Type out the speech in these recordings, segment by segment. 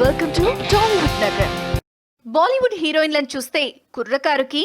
Welcome to Tollywood Nagar. Bollywood హీరోయిన్లను చూస్తే కుర్రకారుకి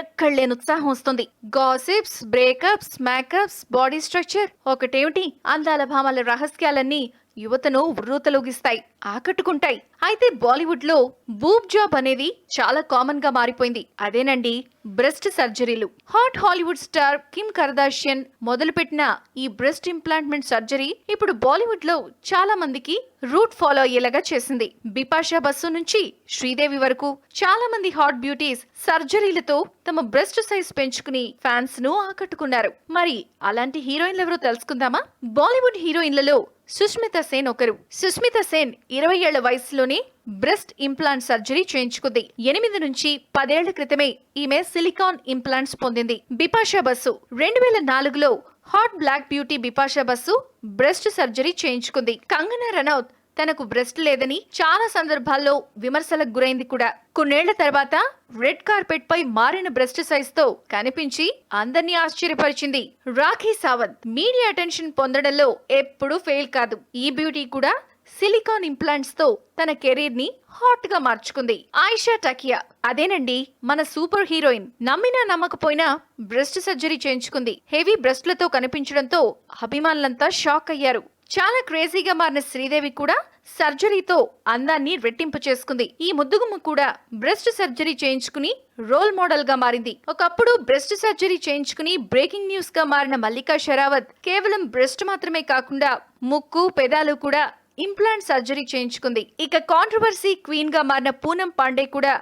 ఎక్కడలేని ఉత్సాహం వస్తుంది. Gossips, breakups, makeups, body structure, ఒకటేమిటి అందాల భామల రహస్యాలన్నీ యువతను ఉర్రూతలూగిస్తాయి, ఆకట్టుకుంటాయి. అయితే బాలీవుడ్ లో బూబ్ జాబ్ అనేది చాలా కామన్ గా మారిపోయింది. అదేనండి బ్రెస్ట్ సర్జరీలు. Hot Hollywood star Kim Kardashian మొదలుపెట్టిన ఈ బ్రెస్ట్ ఇంప్లాంట్మెంట్ సర్జరీ ఇప్పుడు బాలీవుడ్ లో చాలా మందికి రూట్ ఫాలో అయ్యేలాగా చేసింది. బిపాషా బసు నుంచి శ్రీదేవి వరకు చాలా మంది హాట్ బ్యూటీస్ సర్జరీలతో తమ బ్రెస్ట్ సైజ్ పెంచుకుని ఫ్యాన్స్ ను ఆకట్టుకున్నారు. మరి అలాంటి హీరోయిన్లు ఎవరో తెలుసుకుందామా? బాలీవుడ్ హీరోయిన్లలో సుష్మితా సేన్ ఒకరు. సుష్మితా సేన్ 20 ఏళ్ల వయసులోనే బ్రెస్ట్ ఇంప్లాంట్ సర్జరీ చేయించుకుంది. 8 నుంచి 10 ఏళ్ల క్రితమే ఈమె సిలికాన్ ఇంప్లాంట్స్ పొందింది. బిపాషా బసు 2004లో hot black beauty Bipasha Basu breast surgery చేయించుకుంది. కంగనా రనౌత్ తనకు బ్రెస్ట్ లేదని చాలా సందర్భాల్లో విమర్శలకు గురైంది కూడా. కొన్నేళ్ల తర్వాత రెడ్ కార్పెట్ పై మారిన బ్రెస్ట్ సైజ్ తో కనిపించి అందర్నీ ఆశ్చర్యపరిచింది. రాఖీ సావంత్ మీడియా అటెన్షన్ పొందడంలో ఎప్పుడూ ఫెయిల్ కాదు. ఈ బ్యూటీ కూడా సిలికాన్ ఇంప్లాంట్స్ తో తన కెరీర్ ని హాట్ గా మార్చుకుంది. ఆయిషా టకియా అదేనండి మన సూపర్ హీరోయిన్. నమ్మినా నమ్మకపోయినా బ్రెస్ట్ సర్జరీ చేయించుకుంది. హెవీ బ్రెస్ట్లతో కనిపించడంతో అభిమానులంతా షాక్ అయ్యారు. చాలా క్రేజీగా మారిన శ్రీదేవి కూడా సర్జరీతో అందాన్ని రెట్టింపు చేసుకుంది. ఈ ముద్దుగుమ్మ కూడా బ్రెస్ట్ సర్జరీ చేయించుకుని రోల్ మోడల్ గా మారింది. ఒకప్పుడు బ్రెస్ట్ సర్జరీ చేయించుకుని బ్రేకింగ్ న్యూస్ గా మారిన మల్లికా షెరావత్ కేవలం బ్రెస్ట్ మాత్రమే కాకుండా ముక్కు, పెదాలు కూడా ఇంప్లాంట్ సర్జరీ చేయించుకుంది. ఇక కాంట్రవర్సీ క్వీన్ గా మారిన పూనం పాండే కూడా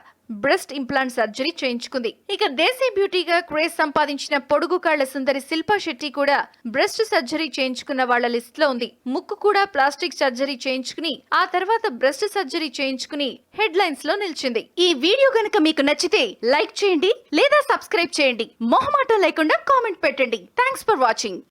బ్రెస్ట్ ఇంప్లాంట్ సర్జరీ చేయించుకుంది. ఇక దేశీ బ్యూటీగా క్రేజ్ సంపాదించిన పొడుగు కాళ్ల సుందరి శిల్పా శెట్టి కూడా బ్రెస్ట్ సర్జరీ చేయించుకున్న వాళ్ల లిస్ట్ లో ఉంది. ముక్కు కూడా ప్లాస్టిక్ సర్జరీ చేయించుకుని ఆ తర్వాత బ్రెస్ట్ సర్జరీ చేయించుకుని హెడ్ లైన్స్ లో నిలిచింది. ఈ వీడియో గనుక మీకు నచ్చితే లైక్ చేయండి లేదా సబ్స్క్రైబ్ చేయండి. మొహమాటం లేకుండా కామెంట్ పెట్టండి. Thanks for watching.